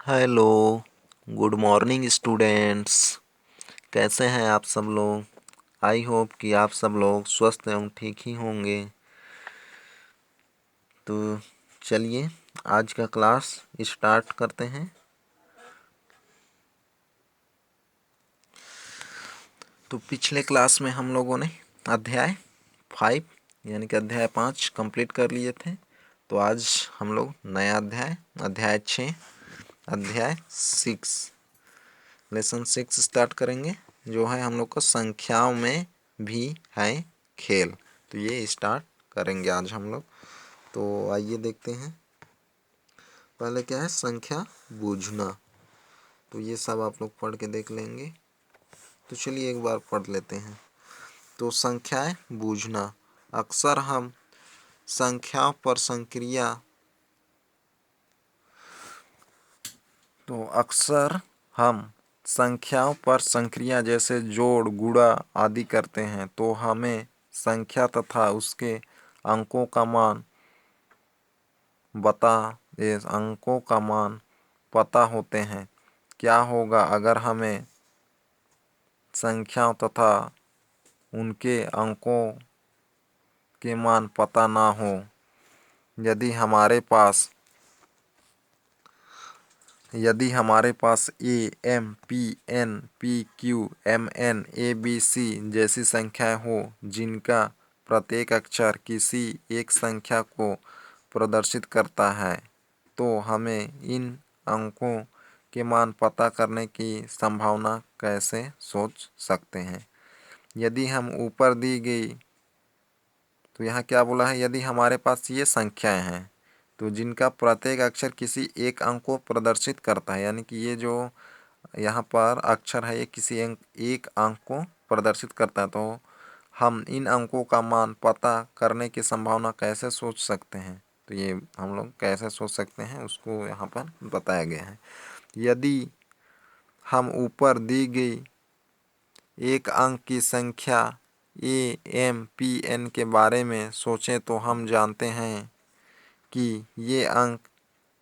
Hello, good morning students. कैसे हैं आप सब लोग? आई होप कि आप सब लोग स्वस्थ एवं ठीक ही होंगे। तो चलिए आज का क्लास स्टार्ट करते हैं। तो पिछले क्लास में हम लोगों ने अध्याय 5 यानी कि अध्याय 5 कंप्लीट कर लिए थे। तो आज हम लोग नया अध्याय 6 अध्याय 6 लेसन 6 स्टार्ट करेंगे, जो है हम लोग को संख्याओं में भी है खेल। तो ये स्टार्ट करेंगे आज हम लोग। तो आइए देखते हैं। पहले क्या है, संख्या बूझना। तो ये सब आप लोग पढ़ के देख लेंगे। तो चलिए एक बार पढ़ लेते हैं। तो संख्याएं बूझना। अक्सर हम संख्याओं पर संक्रिया तो अक्सर हम संख्याओं पर संक्रिया जैसे जोड़, गुणा आदि करते हैं, तो हमें संख्या तथा उसके अंकों का मान पता होते हैं। क्या होगा अगर हमें संख्याओं तथा उनके अंकों के मान पता ना हो? यदि हमारे पास A, M, P, N, P, Q, M, N, A, B, C जैसी संख्याएं हो, जिनका प्रत्येक अक्षर किसी एक संख्या को प्रदर्शित करता है, तो हमें इन अंकों के मान पता करने की संभावना कैसे सोच सकते हैं? यदि हम ऊपर दी गई, तो यहाँ क्या बोला है, यदि हमारे पास ये संख्याएं हैं तो जिनका प्रत्येक अक्षर किसी एक अंक को प्रदर्शित करता है, यानी कि ये जो यहाँ पर अक्षर है ये किसी एक अंक को प्रदर्शित करता है, तो हम इन अंकों का मान पता करने की संभावना कैसे सोच सकते हैं? तो ये हम लोग कैसे सोच सकते हैं उसको यहाँ पर बताया गया है। यदि हम ऊपर दी गई एक अंक की संख्या ए, एम, पी, एन के बारे में सोचें, तो हम जानते हैं कि ये अंक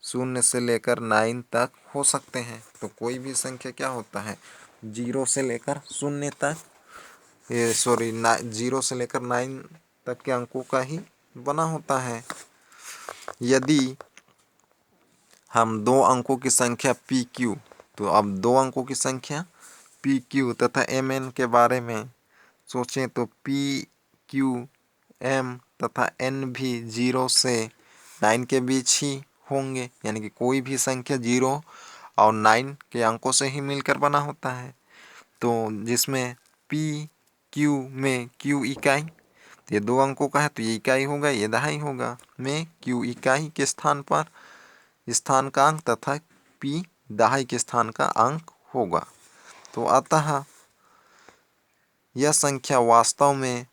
0 से लेकर 9 तक हो सकते हैं। तो कोई भी संख्या क्या होता है, 0 से लेकर 0 तक, 0 से लेकर 9 तक के अंकों का ही बना होता है। यदि हम दो अंकों की संख्या पी क्यू, तो अब दो अंकों की संख्या पी क्यू तथा एम एन के बारे में सोचें, तो पी क्यू एम तथा एन भी 0 से 9 के बीच ही होंगे, यानी कि कोई भी संख्या 0 और 9 के अंकों से ही मिलकर बना होता है। तो जिसमें पी क्यू में क्यू इकाई, तो ये दो अंकों का है तो ये इकाई होगा, ये दहाई होगा। में क्यू इकाई के स्थान का अंक तथा पी दहाई के स्थान का अंक होगा। तो अतः यह संख्या वास्तव में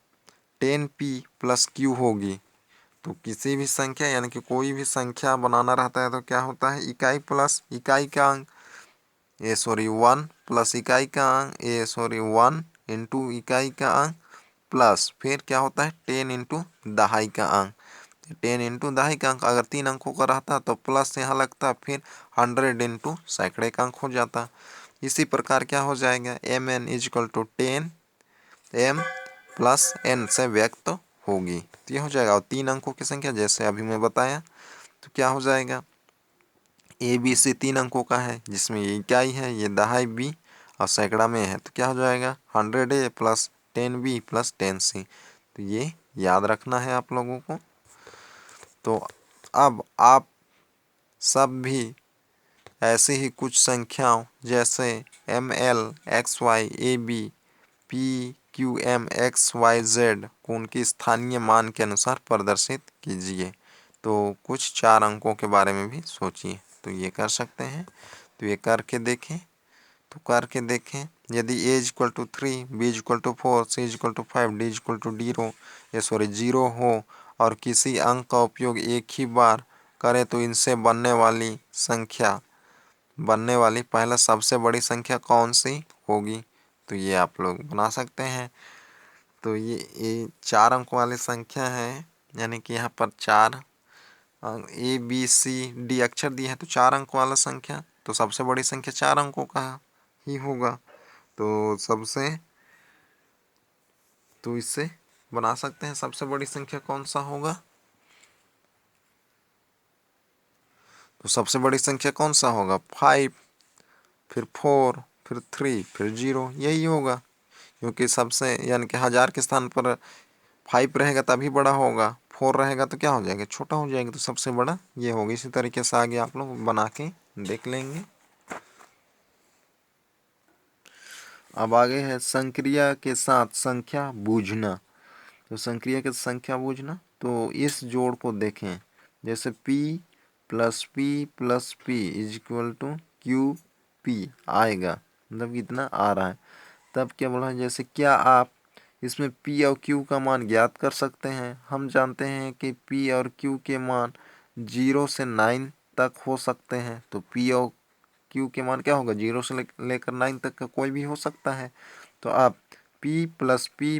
10p प्लस क्यू होगी। तो किसी भी संख्या यानी कि कोई भी संख्या बनाना रहता है तो क्या होता है, इकाई प्लस इकाई का अंक, 1 प्लस इकाई का अंक, 1 इंटू इकाई का अंक, प्लस फिर क्या होता है 10 इंटू दहाई का अंक। 10 इंटू दहाई का अंक अगर 3 अंकों का रहता तो प्लस यहाँ लगता, फिर 100 इंटू सैकड़े का अंक हो जाता। इसी प्रकार क्या हो जाएगा, m n is equal to 10 m plus n से व्यक्त होगी। तो यह हो जाएगा। और 3 अंकों की संख्या जैसे अभी मैं बताया, तो क्या हो जाएगा, ए बी सी 3 अंकों का है, जिसमें ये इकाई है, ये दहाई बी और सैकड़ा में है, तो क्या हो जाएगा 100 ए प्लस 10 बी प्लस 10 सी। तो ये याद रखना है आप लोगों को। तो अब आप सब भी ऐसे ही कुछ संख्याओं जैसे m l x y a b p Q m x y z को उनके स्थानीय मान के अनुसार प्रदर्शित कीजिए। तो कुछ 4 अंकों के बारे में भी सोचिए। तो ये कर सकते हैं। तो ये करके देखें। यदि A equal to 3, B equal to 4, C equal to 5, D equal to 0 हो और किसी अंक का उपयोग एक ही बार करें, तो इनसे बनने वाली पहला सबसे बड़ी संख्या कौन सी होगी? तो ये आप लोग बना सकते हैं। तो ये 4 अंक वाली संख्या है, यानी कि यहाँ पर 4 ए बी सी डी अक्षर दिए हैं, तो 4 अंक वाला संख्या तो सबसे बड़ी संख्या 4 अंकों का ही होगा। तो इससे बना सकते हैं सबसे बड़ी संख्या कौन सा होगा। तो सबसे बड़ी संख्या कौन सा होगा, 5, फिर 4, फिर 3, फिर 0, यही होगा। क्योंकि सबसे यानी कि 1000 के स्थान पर 5 रहेगा तभी बड़ा होगा, 4 रहेगा तो क्या हो जाएगा, छोटा हो जाएगा। तो सबसे बड़ा ये होगा। इसी तरीके से आगे आप लोग बना के देख लेंगे। अब आगे है संक्रिया के साथ संख्या बूझना। तो संक्रिया के संख्या बूझना, तो इस जोड़ को देखें, जैसे p plus p is equal to q p आएगा, मतलब कितना आ रहा है। तब क्या बोला है, जैसे क्या आप इसमें p और q का मान ज्ञात कर सकते हैं। हम जानते हैं कि p और q के मान 0 से 9 तक हो सकते हैं। तो p और q के मान क्या होगा, 0 से लेकर 9 तक का कोई भी हो सकता है। तो आप p plus p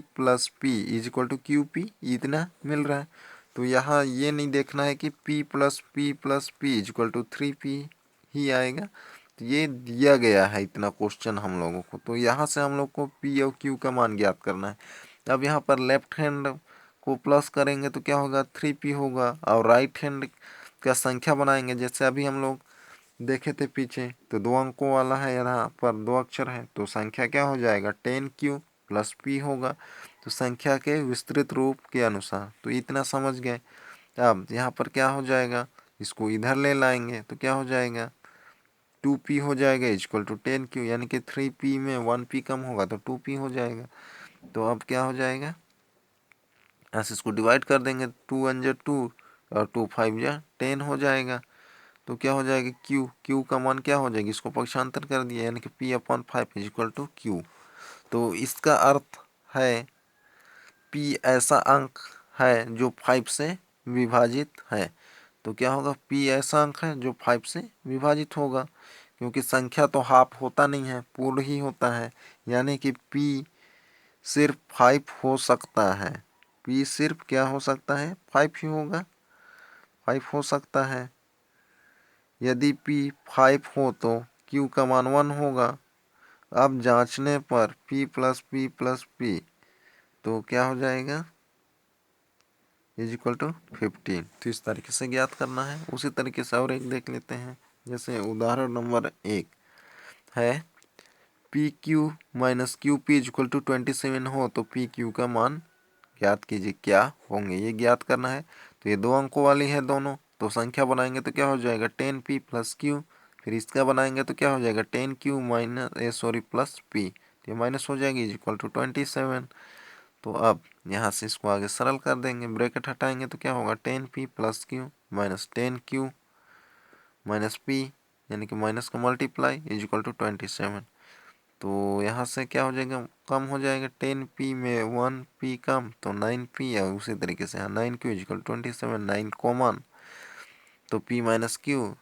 is equal to q p इतना मिल रहा है। तो यहाँ ये नहीं देखना है कि p plus p is equal to 3p ही आएगा। तो ये दिया गया है इतना क्वेश्चन हम लोगों को। तो यहाँ से हम लोग को p और q का मान ज्ञात करना है। अब यहाँ पर लेफ्ट हैंड को प्लस करेंगे तो क्या होगा, 3p होगा। और राइट हैंड का संख्या बनाएंगे, जैसे अभी हम लोग देखे थे पीछे, तो 2 अंकों वाला है, यहाँ पर 2 अक्षर है। तो संख्या क्या हो जाएगा, 10q प्लस p होगा। तो संख्या के विस्तृत रूप के अनुसार। तो इतना समझ गए। अब यहाँ पर क्या हो जाएगा, इसको इधर ले लाएंगे तो क्या हो जाएगा, 2p हो जाएगा इक्वल टू 10q, यानी कि 3p में 1p कम होगा तो 2p हो जाएगा। तो अब क्या हो जाएगा, ऐसे इसको डिवाइड कर देंगे, 2 1 जा 2 और 2 5 जा 10 हो जाएगा। तो क्या हो जाएगा, क्यू का मान क्या हो जाएगी, इसको पक्षांतर कर दिया, यानी कि p/5 is equal to Q. तो इसका अर्थ है p ऐसा अंक है जो 5 से विभाजित है। तो क्या होगा, p ऐसा अंक है जो 5 से विभाजित होगा। क्योंकि संख्या तो हाफ होता नहीं है, पूर्ण ही होता है। यानी कि p सिर्फ 5 हो सकता है। p सिर्फ क्या हो सकता है, 5 ही होगा, 5 हो सकता है। यदि p 5 हो तो q का मान 1 होगा। अब जांचने पर p प्लस पी तो क्या हो जाएगा, इज इक्वल टू 15। तो इस तरीके से ज्ञात करना है। उसी तरीके से और एक देख लेते हैं। जैसे उदाहरण नंबर 1 है, p q minus q p is equal to 27 हो तो पी क्यू का मान ज्ञात कीजिए, क्या होंगे, ये ज्ञात करना है। तो ये 2 अंकों वाली है दोनों, तो संख्या बनाएंगे तो क्या हो जाएगा, 10p प्लस क्यू। फिर इसका बनाएंगे तो क्या हो जाएगा, 10q प्लस p, तो ये माइनस हो जाएगी, इज इक्वल टू 27। तो अब यहाँ से इसको आगे सरल कर देंगे, ब्रैकेट हटाएंगे तो क्या होगा, 10p plus Q minus 10q minus p, यानी कि माइनस का मल्टीप्लाई इज इक्वल टू 27। तो यहाँ से क्या हो जाएगा, कम हो जाएगा, 10p में 1p कम तो 9p, और उसी तरीके से यहाँ 9q इज इक्वल 27, 9 कॉमन तो p माइनस क्यू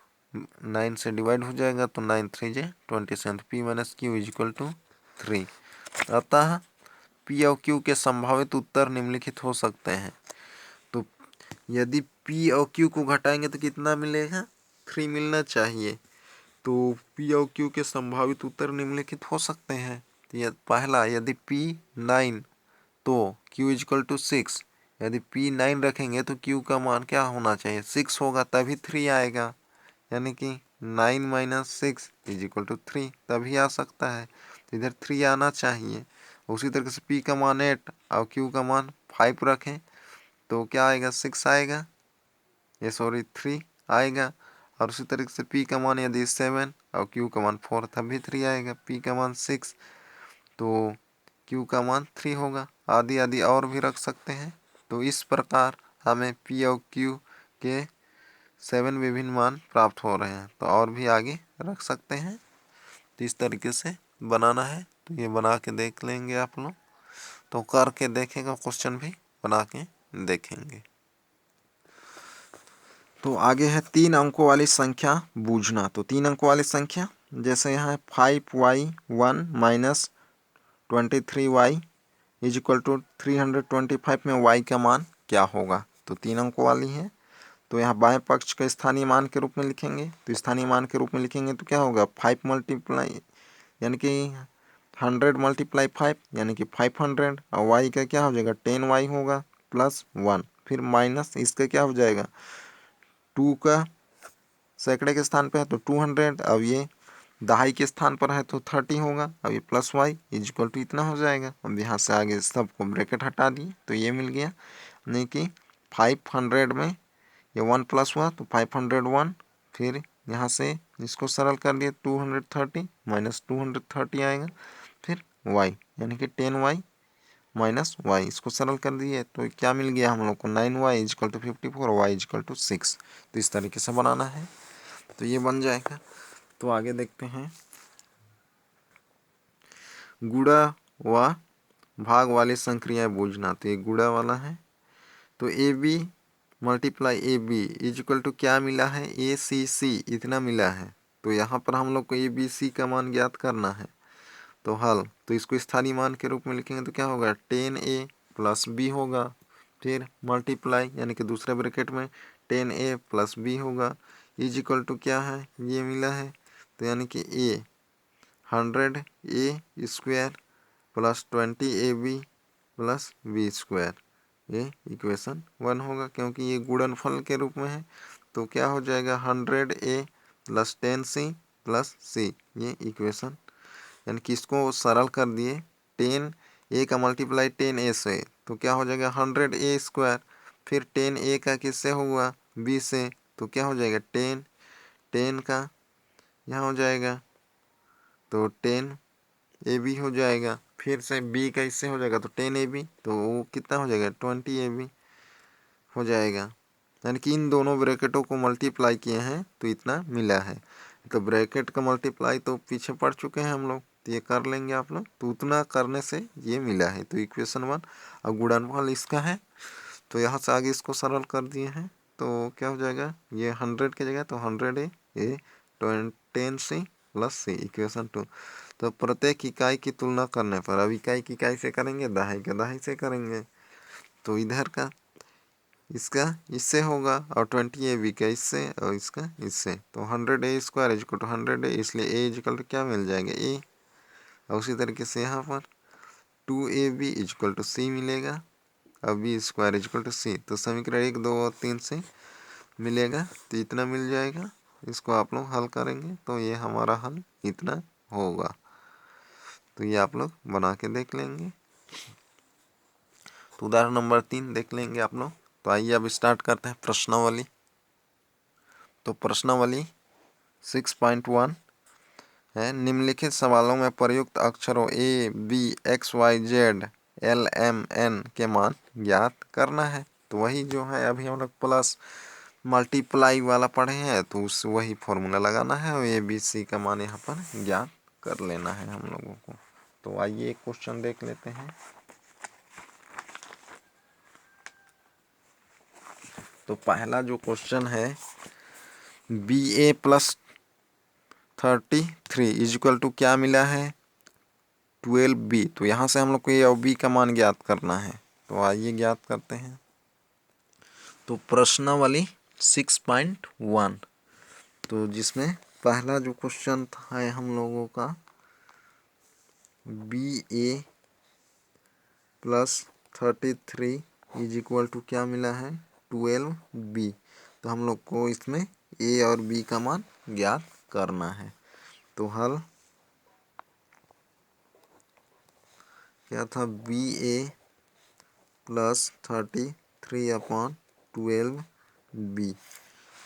9 से डिवाइड हो जाएगा तो 9 3 जे 27, p minus q is equal to 3। अतः p और q के संभावित उत्तर निम्नलिखित हो सकते हैं। तो यदि p और q को घटाएंगे तो कितना मिलेगा, 3 मिलना चाहिए। तो p और q के संभावित उत्तर निम्नलिखित हो सकते हैं। तो पहला, यदि p 9 तो q इक्वल टू 6। यदि p 9 रखेंगे तो q का मान क्या होना चाहिए, 6 होगा, तभी 3 आएगा। यानी कि 9 माइनस 6 इज इक्वल टू 3 तभी आ सकता है। तो इधर 3 आना चाहिए। उसी तरीके से p का मान 8 और q का मान 5 रखें तो क्या आएगा, 6 आएगा, ये सॉरी 3 आएगा। और उसी तरीके से p का मान यदि 7 और q का मान 4 तभी 3 आएगा। p का मान 6 तो q का मान 3 होगा। आदि आदि और भी रख सकते हैं। तो इस प्रकार हमें p और q के 7 विभिन्न मान प्राप्त हो रहे हैं। तो और भी आगे रख सकते हैं। तो इस तरीके से बनाना है। तो ये बना के देख लेंगे आप लोग। तो करके देखेगा, क्वेश्चन भी बना के देखेंगे। तो आगे है 3 अंकों वाली संख्या बूझना। तो 3 अंकों वाली संख्या, जैसे यहाँ है 5y1 minus 23y is equal to 325 में y का मान क्या होगा। तो 3 अंकों वाली है। तो यहाँ बाएं पक्ष का स्थानीय मान के रूप में लिखेंगे। तो स्थानीय मान के रूप में लिखेंगे तो क्या होगा 5 मल्टीप्लाई यानी कि 100 मल्टीप्लाई 5 यानी कि 500 और y का क्या हो जाएगा 10y होगा प्लस 1 फिर माइनस इसका क्या हो जाएगा 2 का सैकड़े के स्थान पे है तो 200 अब ये दहाई के स्थान पर है तो 30 होगा। अब ये plus y is equal to इतना हो जाएगा। अब यहाँ से आगे सबको ब्रैकेट हटा दिए तो ये मिल गया नहीं कि 500 में ये 1 प्लस हुआ तो 501 फिर यहाँ से इसको सरल कर दिए 230 माइनस 230 आएगा फिर y यानी कि 10y माइनस y इसको सरल कर दिए तो क्या मिल गया हम लोग को 9y is equal to 54 y is equal to 6। तो इस तरीके से बनाना है तो ये बन जाएगा। तो आगे देखते हैं गुणा व भाग वाली संक्रियाएं बूझना। तो ये गुणा वाला है तो a b multiply a b is equal to क्या मिला है ए सी सी इतना मिला है। तो यहाँ पर हम लोग को ए बी सी का मान ज्ञात करना है तो हल तो इसको स्थानीय मान के रूप में लिखेंगे तो क्या होगा 10a प्लस बी होगा फिर मल्टीप्लाई यानी कि दूसरे ब्रैकेट में 10a प्लस बी होगा इज इक्वल टू क्या है ये मिला है तो यानी कि a 100a square plus 20ab plus b square ये इक्वेशन 1 होगा क्योंकि ये गुणनफल के रूप में है। तो क्या हो जाएगा 100a plus 10c plus c ये इक्वेशन यानी कि इसको सरल कर दिए 10a का मल्टीप्लाई 10a से तो क्या हो जाएगा 100a स्क्वायर फिर 10a का किससे हुआ b से तो क्या हो जाएगा 10 का यहाँ हो जाएगा तो 10ab हो जाएगा फिर से b का इससे हो जाएगा तो 10ab तो वो कितना हो जाएगा 20ab हो जाएगा यानी कि इन दोनों ब्रैकेटों को मल्टीप्लाई किए हैं तो इतना मिला है। तो ब्रैकेट का मल्टीप्लाई तो पीछे पढ़ चुके हैं हम लोग तो ये कर लेंगे आप लोग तो उतना करने से ये मिला है तो इक्वेशन 1। अब गुणनफल इसका है तो यहाँ से आगे इसको सरल कर दिए हैं तो क्या हो जाएगा ये 100 की जगह तो 100a ये 10c प्लस c इक्वेशन 2। तो प्रत्येक इकाई की तुलना करने पर अब इकाई की इकाई से करेंगे दहाई का दहाई से करेंगे तो इधर का इसका इससे होगा और 20ab का इससे और इसका इससे तो 100a square is equal to 100a इसलिए a इज इक्वल टू क्या मिल जाएगा a और उसी तरीके से यहाँ पर 2ab is equal to c मिलेगा और b square is equal to c तो समीकरण 1 2 और 3 से मिलेगा तो इतना मिल जाएगा। इसको आप लोग हल करेंगे तो ये हमारा हल इतना होगा। तो ये आप लोग बना के देख लेंगे। तो उदाहरण नंबर 3 देख लेंगे आप लोग। तो आइए अब स्टार्ट करते हैं प्रश्नावली। तो प्रश्नावली 6.1 है निम्नलिखित सवालों में प्रयुक्त अक्षरों a b x y z l m n के मान ज्ञात करना है। तो वही जो है अभी हम लोग प्लस मल्टीप्लाई वाला पढ़े हैं तो उस वही फॉर्मूला लगाना है और ए बी सी का मान यहाँ पर ज्ञात कर लेना है हम लोगों को। तो आइए एक क्वेश्चन देख लेते हैं। तो पहला जो क्वेश्चन है b a plus 33 is equal to क्या मिला है 12b। तो यहाँ से हम लोग को ए और बी का मान ज्ञात करना है तो आइए ज्ञात करते हैं। तो प्रश्नावली 6.1 तो जिसमें पहला जो क्वेश्चन था हम लोगों का b a plus 33 is equal to क्या मिला है 12b। तो हम लोग को इसमें ए और बी का मान ज्ञात करना है। तो हल क्या था बी ए प्लस 33/12b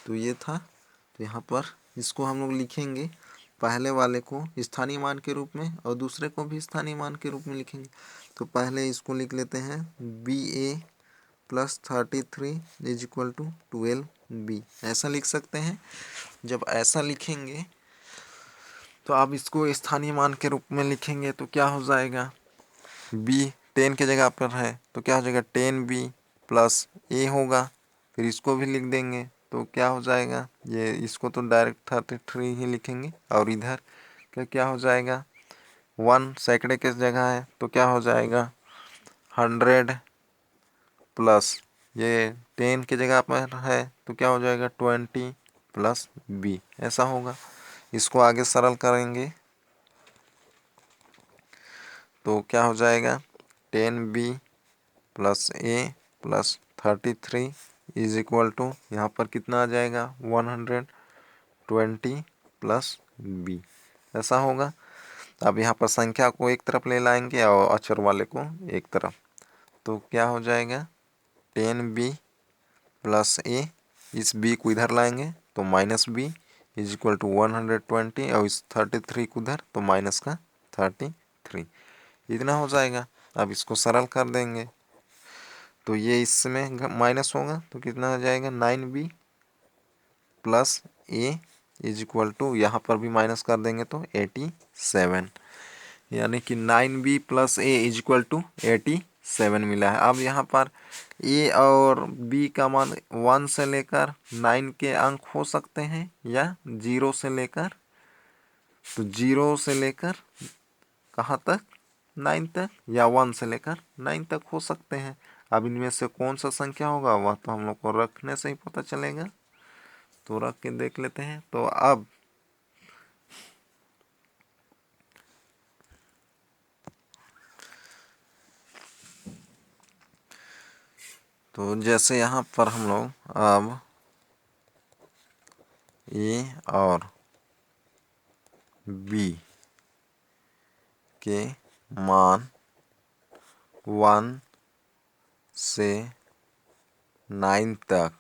तो ये था। तो यहाँ पर इसको हम लोग लिखेंगे पहले वाले को स्थानीय मान के रूप में और दूसरे को भी स्थानीय मान के रूप में लिखेंगे। तो पहले इसको लिख लेते हैं b a plus 33 is equal to 12b ऐसा लिख सकते हैं। जब ऐसा लिखेंगे तो आप इसको स्थानीय मान के रूप में लिखेंगे तो क्या हो जाएगा b 10 के जगह पर है तो क्या हो जाएगा 10b प्लस a होगा फिर इसको भी लिख देंगे तो क्या हो जाएगा ये इसको तो डायरेक्ट 33 ही लिखेंगे और इधर क्या हो जाएगा 1 सैकड़े किस जगह है तो क्या हो जाएगा 100 प्लस ये 10 की जगह पर है तो क्या हो जाएगा 20 प्लस बी, ऐसा होगा। इसको आगे सरल करेंगे तो क्या हो जाएगा 10b plus a plus 33 is equal to, यहाँ पर कितना आ जाएगा 120 प्लस बी, ऐसा होगा। अब यहाँ पर संख्या को एक तरफ ले लाएंगे और अक्षर वाले को एक तरफ, तो क्या हो जाएगा 10b प्लस ए, इस b को इधर लाएंगे तो minus b is equal to 120 और इस 33 को उधर तो माइनस का 33, इतना हो जाएगा। अब इसको सरल कर देंगे तो ये इसमें माइनस होगा तो कितना हो जाएगा 9b plus a is equal to, यहाँ पर भी माइनस कर देंगे तो 87, यानी कि 9b plus a is equal to 87 मिला है। अब यहाँ पर ए और बी का मान 1 से लेकर 9 के अंक हो सकते हैं या 0 से लेकर, तो 0 से लेकर कहाँ तक 9 तक, या 1 से लेकर 9 तक हो सकते हैं। अब इनमें से कौन सा संख्या होगा वह तो हम लोग को रखने से ही पता चलेगा, तो रख के देख लेते हैं। तो अब तो जैसे यहाँ पर हम लोग अब ए और बी के मान 1 से 9 तक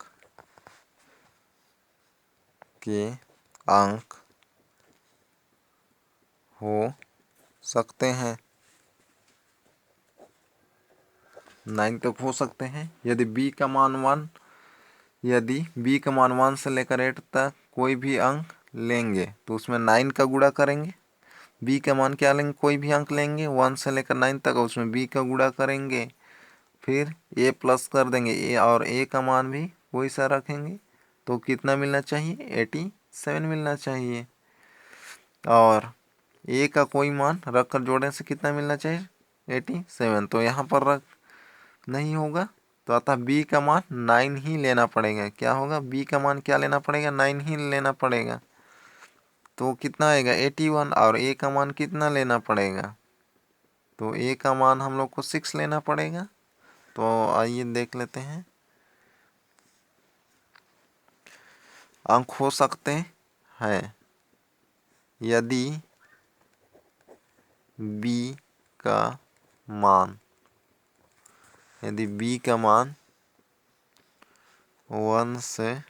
के अंक हो सकते हैं, 9 तक हो सकते हैं। यदि b का मान 1 से लेकर 8 तक कोई भी अंक लेंगे तो उसमें 9 का गुणा करेंगे। b का मान क्या लेंगे, कोई भी अंक लेंगे 1 से लेकर 9 तक, उसमें b का गुणा करेंगे, फिर a प्लस कर देंगे a, और a का मान भी वही सा रखेंगे तो कितना मिलना चाहिए 87 मिलना चाहिए। और a का कोई मान रख कर जोड़ने से कितना मिलना चाहिए 87, तो यहाँ पर रख नहीं होगा तो अतः b का मान 9 ही लेना पड़ेगा। क्या होगा b का मान क्या लेना पड़ेगा 9 ही लेना पड़ेगा, तो कितना आएगा 81। और a का मान कितना लेना पड़ेगा, तो a का मान हम लोग को 6 लेना पड़ेगा। तो आइए देख लेते हैं, अंक हो सकते हैं यदि b का मान 1 से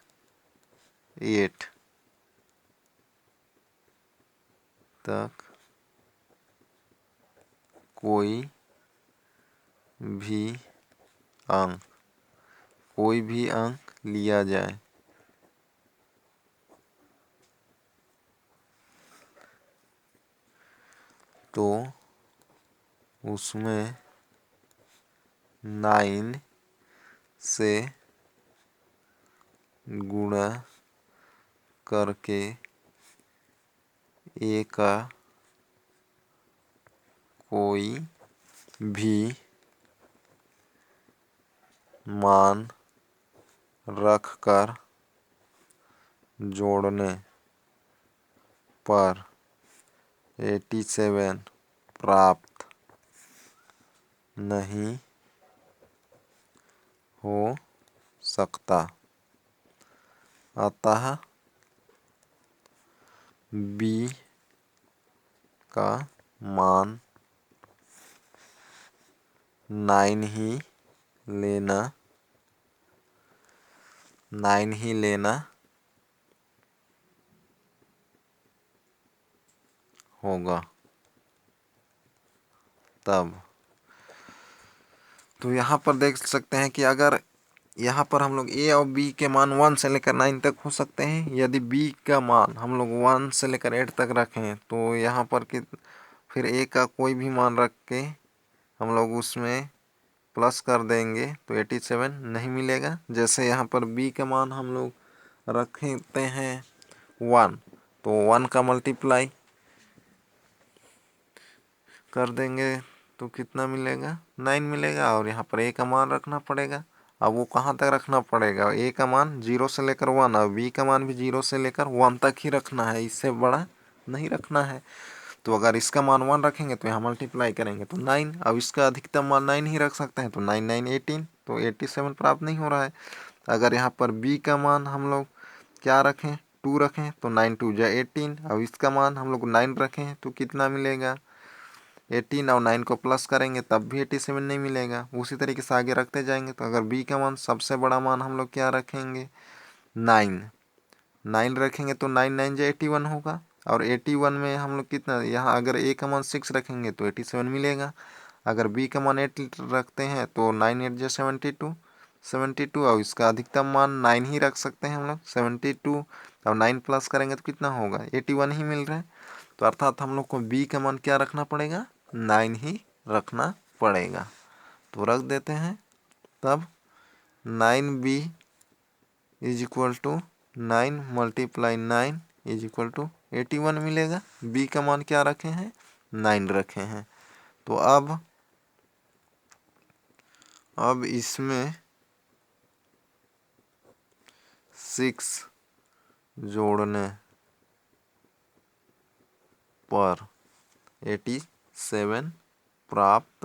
8 तक कोई भी अंक लिया जाए तो उसमें 9 से गुणा करके a का कोई भी मान रखकर जोड़ने पर 87 प्राप्त नहीं हो सकता। अतः b का मान 9 ही लेना होगा तब। तो यहाँ पर देख सकते हैं कि अगर यहाँ पर हम लोग a और b के मान 1 से लेकर 9 तक हो सकते हैं, यदि b का मान हम लोग 1 से लेकर 8 तक रखें तो यहाँ पर फिर a का कोई भी मान रख के हम लोग उसमें प्लस कर देंगे तो 87 नहीं मिलेगा। जैसे यहाँ पर b का मान हम लोग रखते हैं 1, तो 1 का मल्टीप्लाई कर देंगे तो कितना मिलेगा 9 मिलेगा, और यहाँ पर a का मान रखना पड़ेगा अब वो कहाँ तक रखना पड़ेगा, ए का मान 0 से लेकर 1 और बी का मान भी 0 से लेकर 1 तक ही रखना है, इससे बड़ा नहीं रखना है। तो अगर इसका मान 1 रखेंगे तो यहाँ मल्टीप्लाई करेंगे तो 9। अब इसका अधिकतम मान 9 ही रख सकते हैं, तो 9 9 18, तो 87 प्राप्त नहीं हो रहा है। अगर यहाँ पर बी का मान हम लोग क्या रखें, 2 रखें, तो 9 2 जा 18। अब इसका मान हम लोग 9 रखें तो कितना मिलेगा, 18, और 9 को प्लस करेंगे तब भी 87 नहीं मिलेगा। उसी तरीके से आगे रखते जाएंगे। तो अगर बी का मान सबसे बड़ा मान हम लोग क्या रखेंगे, 9 रखेंगे तो 9 9 जा 81 होगा। और 81 में हम लोग कितना, यहाँ अगर ए का मान 6 रखेंगे तो 87 मिलेगा। अगर बी का मान 8 रखते हैं तो 9 8 जा 72, और इसका अधिकतम मान 9 ही रख सकते हैं हम लोग, 72, और 9 प्लस करेंगे तो कितना होगा, 81 ही मिल रहा है। तो अर्थात हम लोग को बी का मान क्या रखना पड़ेगा, 9 ही रखना पड़ेगा। तो रख देते हैं, तब 9b is equal to 9 multiply 9 is equal to 81 मिलेगा। बी का मान क्या रखे हैं, 9 रखे हैं। तो अब इसमें 6 जोड़ने पर 87 प्राप्त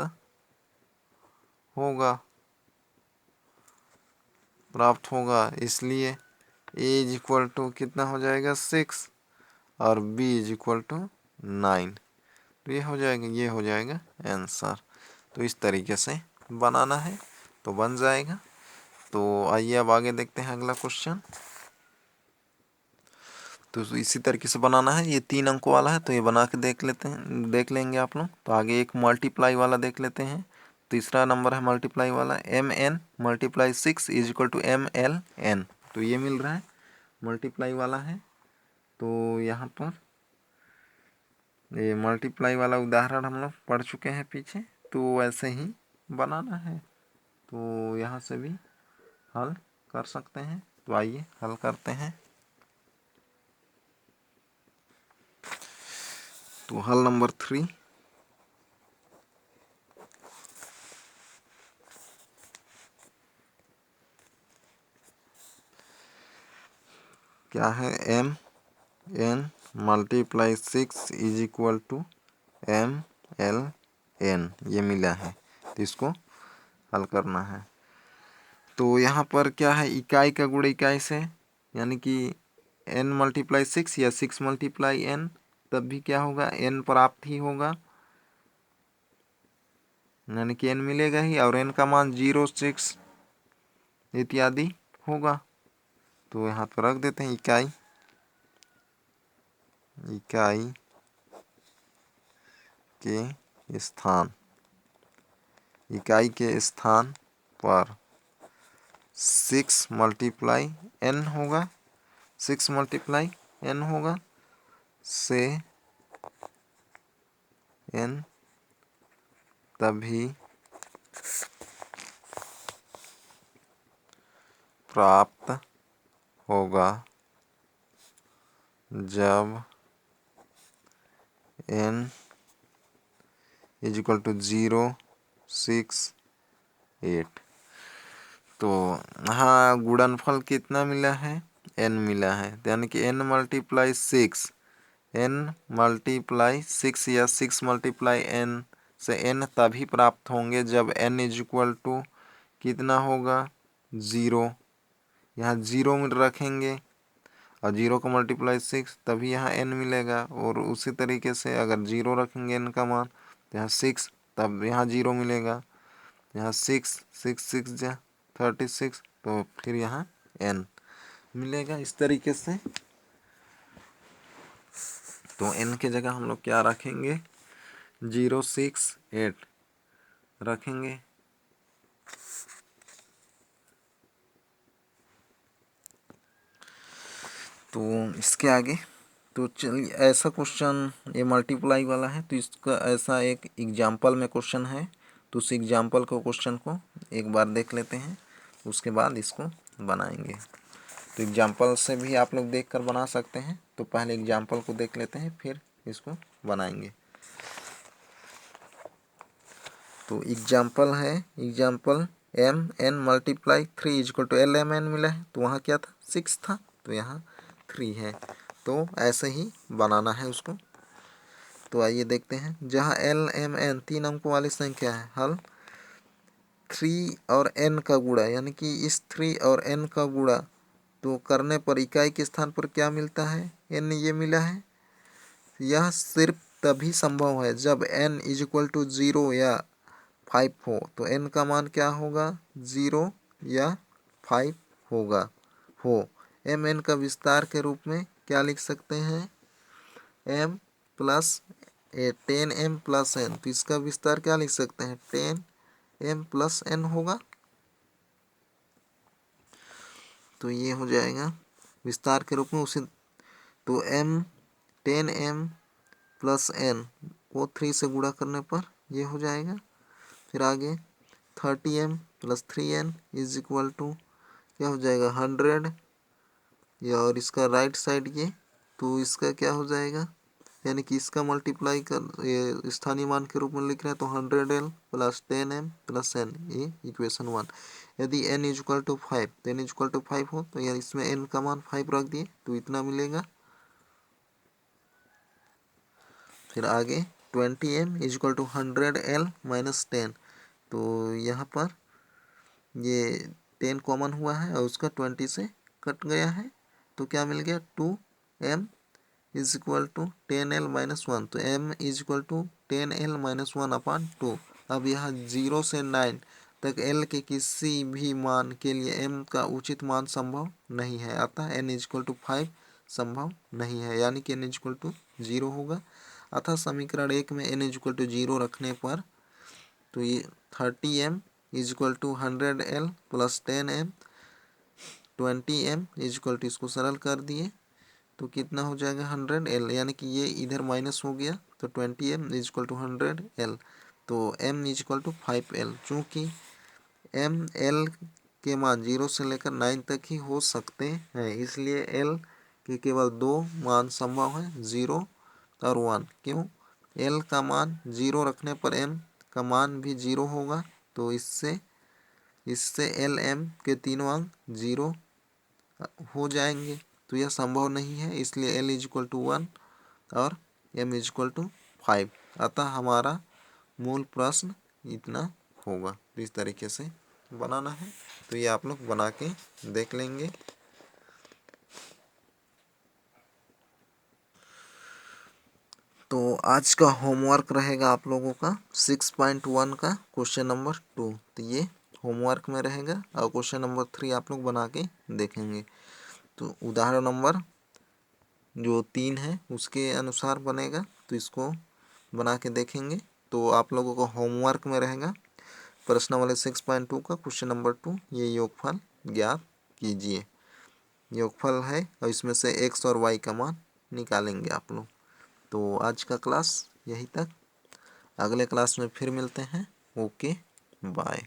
होगा। इसलिए ए इज इक्वल टू कितना हो जाएगा, 6, और बी इज इक्वल टू 9। तो ये हो जाएगा आंसर। तो इस तरीके से बनाना है तो बन जाएगा। तो आइए अब आगे देखते हैं अगला क्वेश्चन। तो इसी तरीके से बनाना है। ये 3 अंकों वाला है तो ये बना के देख लेंगे आप लोग। तो आगे एक मल्टीप्लाई वाला देख लेते हैं। तीसरा नंबर है मल्टीप्लाई वाला, mn multiply 6 is equal to mln। तो ये मिल रहा है, मल्टीप्लाई वाला है। तो यहाँ पर ये मल्टीप्लाई वाला उदाहरण हम लोग पढ़ चुके हैं पीछे, तो ऐसे ही बनाना है। तो यहाँ से भी हल कर सकते हैं। तो आइए हल करते हैं। तो हल नंबर 3, क्या है, mn multiply 6 is equal to mln, ये मिला है। तो इसको हल करना है। तो यहाँ पर क्या है, इकाई का गुणा इकाई से, यानी कि n मल्टीप्लाई 6 या 6 मल्टीप्लाई n, तब भी क्या होगा, n प्राप्त ही होगा, यानी कि n मिलेगा ही, और n का मान 0 6 इत्यादि होगा। तो यहाँ पर रख देते हैं इकाई के स्थान पर 6 मल्टीप्लाई n होगा, 6 मल्टीप्लाई n होगा, से n तभी प्राप्त होगा जब n इज इक्वल टू 0 6 8। तो हाँ, गुणनफल कितना मिला है, n मिला है, यानी कि n मल्टीप्लाई 6 या 6 मल्टीप्लाई n से n तभी प्राप्त होंगे जब n इज इक्वल टू कितना होगा, 0। यहाँ 0 में रखेंगे और 0 को मल्टीप्लाई 6, तभी यहाँ n मिलेगा। और उसी तरीके से अगर 0 रखेंगे n का मान, तो यहाँ 6, तब यहाँ 0 मिलेगा। यहाँ 6 6 जा 36, तो फिर यहाँ n मिलेगा। इस तरीके से तो n के जगह हम लोग क्या रखेंगे, 0 6 8 रखेंगे। तो इसके आगे तो चलिए, ऐसा क्वेश्चन ये मल्टीप्लाई वाला है, तो इसका ऐसा एक एग्जाम्पल में क्वेश्चन है। तो उस एग्जाम्पल को क्वेश्चन को एक बार देख लेते हैं, उसके बाद इसको बनाएंगे। तो एग्जाम्पल से भी आप लोग देखकर बना सकते हैं। तो पहले एग्जाम्पल को देख लेते हैं, फिर इसको बनाएंगे। तो एग्जाम्पल है, example m n multiply 3 is equal to l m n मिला है, तो वहाँ क्या था 6 था, तो यहाँ 3 है। तो ऐसे ही बनाना है उसको। तो आइए देखते हैं, जहाँ एल एम एन 3 अंकों वाली संख्या है, हल 3 और n का गुणा, यानी कि इस 3 और n का गुणा तो करने पर इकाई के स्थान पर क्या मिलता है, n ये मिला है। यह सिर्फ तभी संभव है जब n इज इक्वल टू 0 या 5 हो। तो n का मान क्या होगा, 0 या 5 होगा हो। एम एन का विस्तार के रूप में क्या लिख सकते हैं, m plus 10m plus n, तो इसका विस्तार क्या लिख सकते हैं, 10m प्लस n होगा। तो ये हो जाएगा विस्तार के रूप में उसे, तो m 10m प्लस n को 3 से गुणा करने पर ये हो जाएगा। फिर आगे 30m plus 3n is equal to क्या हो जाएगा 100, या और इसका राइट साइड ये, तो इसका क्या हो जाएगा, यानी कि इसका मल्टीप्लाई कर ये स्थानीय मान के रूप में लिख रहे हैं, तो 100l plus 10m plus n, ये इक्वेशन 1। यदि n इज इक्वल टू 5, तो n इज इक्वल टू 5 हो, तो यार इसमें n का मान 5 रख दिए, तो इतना मिलेगा। फिर आगे 20m is equal to 100l minus 10, तो यहाँ पर ये 10 कॉमन हुआ है और उसका 20 से कट गया है, तो क्या मिल गया 2m is equal to 10l minus 1, तो m is equal to 10l minus 1 upon 2। अब यहाँ 0 से 9 तक l के किसी भी मान के लिए m का उचित मान संभव नहीं है, अतः n इज इक्वल टू 5 संभव नहीं है, यानी कि n इज इक्वल टू 0 होगा। अतः समीकरण 1 में n इज इक्वल टू 0 रखने पर तो ये 30m is equal to 100l plus 10m 20m is equal to, इसको सरल कर दिए तो कितना हो जाएगा 100l, यानी कि ये इधर माइनस हो गया, तो 20m is equal to 100l, तो m is equal to 5l। चूँकि m l के मान 0 से लेकर 9 तक ही हो सकते हैं, इसलिए l के केवल 2 मान संभव है, 0 और 1। क्यों, l का मान 0 रखने पर m का मान भी 0 होगा, तो इससे l m के तीनों अंक 0 हो जाएंगे, तो यह संभव नहीं है, इसलिए l इज इक्वल टू 1 और m इज इक्वल टू 5। अतः हमारा मूल प्रश्न इतना होगा। तो इस तरीके से बनाना है, तो ये आप लोग बना के देख लेंगे। तो आज का होमवर्क रहेगा आप लोगों का 6.1 का क्वेश्चन नंबर 2, तो ये होमवर्क में रहेगा, और क्वेश्चन नंबर 3 आप लोग बना के देखेंगे। तो उदाहरण नंबर जो 3 है उसके अनुसार बनेगा, तो इसको बना के देखेंगे। तो आप लोगों को होमवर्क में रहेगा प्रश्न वाले 6.2 का क्वेश्चन नंबर 2, ये योगफल ज्ञात कीजिए। योगफल है और इसमें से x और y का मान निकालेंगे आप लोग। तो आज का क्लास यहीं तक, अगले क्लास में फिर मिलते हैं। Okay bye.